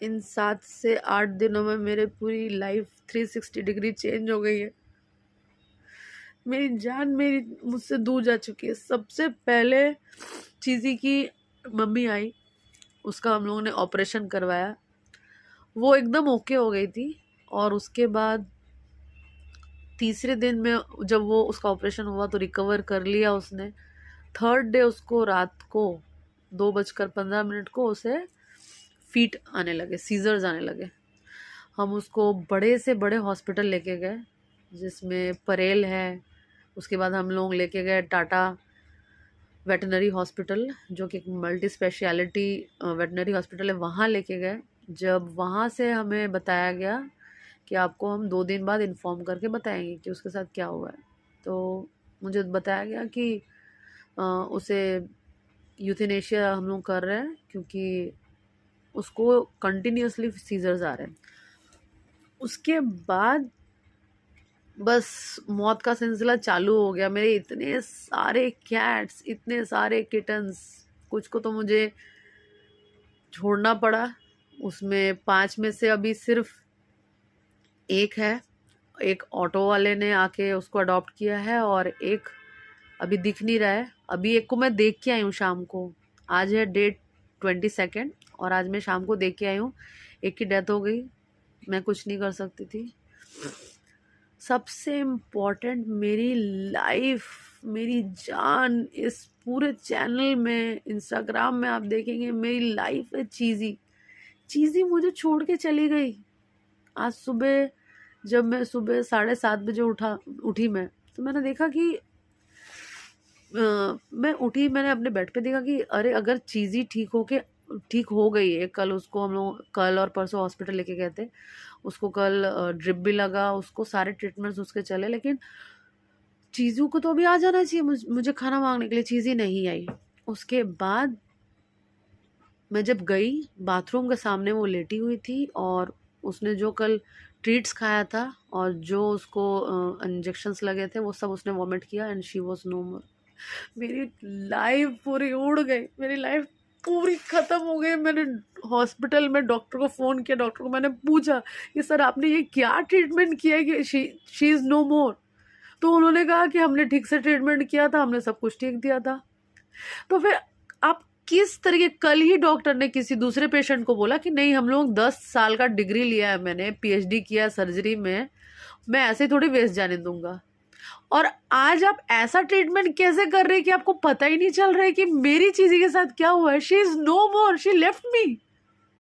इन 7 से 8 दिनों में मेरे पूरी लाइफ 360 डिग्री चेंज हो गई है। मेरी जान मेरी मुझसे दूर जा चुकी है। सबसे पहले चीज़ी की मम्मी आई, उसका हम लोगों ने ऑपरेशन करवाया, वो एकदम ओके हो गई थी। और उसके बाद तीसरे दिन में जब वो उसका ऑपरेशन हुआ तो रिकवर कर लिया उसने। थर्ड डे उसको रात को 2:15 को उसे फीट आने लगे, सीजर्स आने लगे। हम उसको बड़े से बड़े हॉस्पिटल लेके गए, जिसमें परेल है। उसके बाद हम लोग लेके गए टाटा वेटनरी हॉस्पिटल, जो कि एक मल्टी स्पेशलिटी वेटनरी हॉस्पिटल है, वहाँ लेके गए। जब वहाँ से हमें बताया गया कि आपको हम 2 दिन बाद इन्फॉर्म करके बताएंगे कि उसके साथ क्या हुआ है, तो मुझे बताया गया कि उसे यूथेनेशिया हम लोग कर रहे हैं, क्योंकि उसको कंटिन्यूसली सीजर्स आ रहे हैं। उसके बाद बस मौत का सिलसिला चालू हो गया। मेरे इतने सारे कैट्स, इतने सारे किटन्स, कुछ को तो मुझे छोड़ना पड़ा। उसमें 5 में से अभी सिर्फ एक है, एक ऑटो वाले ने आके उसको अडॉप्ट किया है, और एक अभी दिख नहीं रहा है। अभी एक को मैं देख के आई हूँ शाम को, आज है डेट 22, और आज मैं शाम को देख के आई हूँ। एक की डेथ हो गई, मैं कुछ नहीं कर सकती थी। सबसे इम्पोर्टेंट, मेरी लाइफ, मेरी जान, इस पूरे चैनल में, इंस्टाग्राम में आप देखेंगे मेरी लाइफ है चीज़ी। चीज़ी मुझे छोड़ के चली गई। आज सुबह जब मैं सुबह 7:30 बजे उठी मैं, तो मैंने देखा कि मैं उठी, मैंने अपने बेड पे देखा कि अरे अगर चीज़ी ठीक हो गई है। कल उसको हम लोग कल और परसों हॉस्पिटल लेके गए थे। उसको कल ड्रिप भी लगा, उसको सारे ट्रीटमेंट्स उसके चले, लेकिन चीज़ू को तो अभी आ जाना चाहिए मुझे खाना मांगने के लिए। चीज़ी नहीं आई। उसके बाद मैं जब गई, बाथरूम के सामने वो लेटी हुई थी, और उसने जो कल ट्रीट्स खाया था और जो उसको इंजेक्शंस लगे थे वो सब उसने वॉमिट किया, एंड शी वॉज नो मोर। मेरी लाइफ पूरी उड़ गई, मेरी लाइफ पूरी खत्म हो गई। मैंने हॉस्पिटल में डॉक्टर को फ़ोन किया, डॉक्टर को मैंने पूछा कि सर आपने ये क्या ट्रीटमेंट किया है कि शी इज़ नो मोर। तो उन्होंने कहा कि हमने ठीक से ट्रीटमेंट किया था, हमने सब कुछ ठीक दिया था। तो फिर आप किस तरीके, कल ही डॉक्टर ने किसी दूसरे पेशेंट को बोला कि नहीं, हम लोग 10 साल का डिग्री लिया है, मैंने पीएचडी किया सर्जरी में, मैं ऐसे थोड़ी वेस्ट जाने दूंगा। और आज आप ऐसा ट्रीटमेंट कैसे कर रहे हैं कि आपको पता ही नहीं चल रहा है कि मेरी चीज़ी के साथ क्या हुआ है। She is no more, she left me.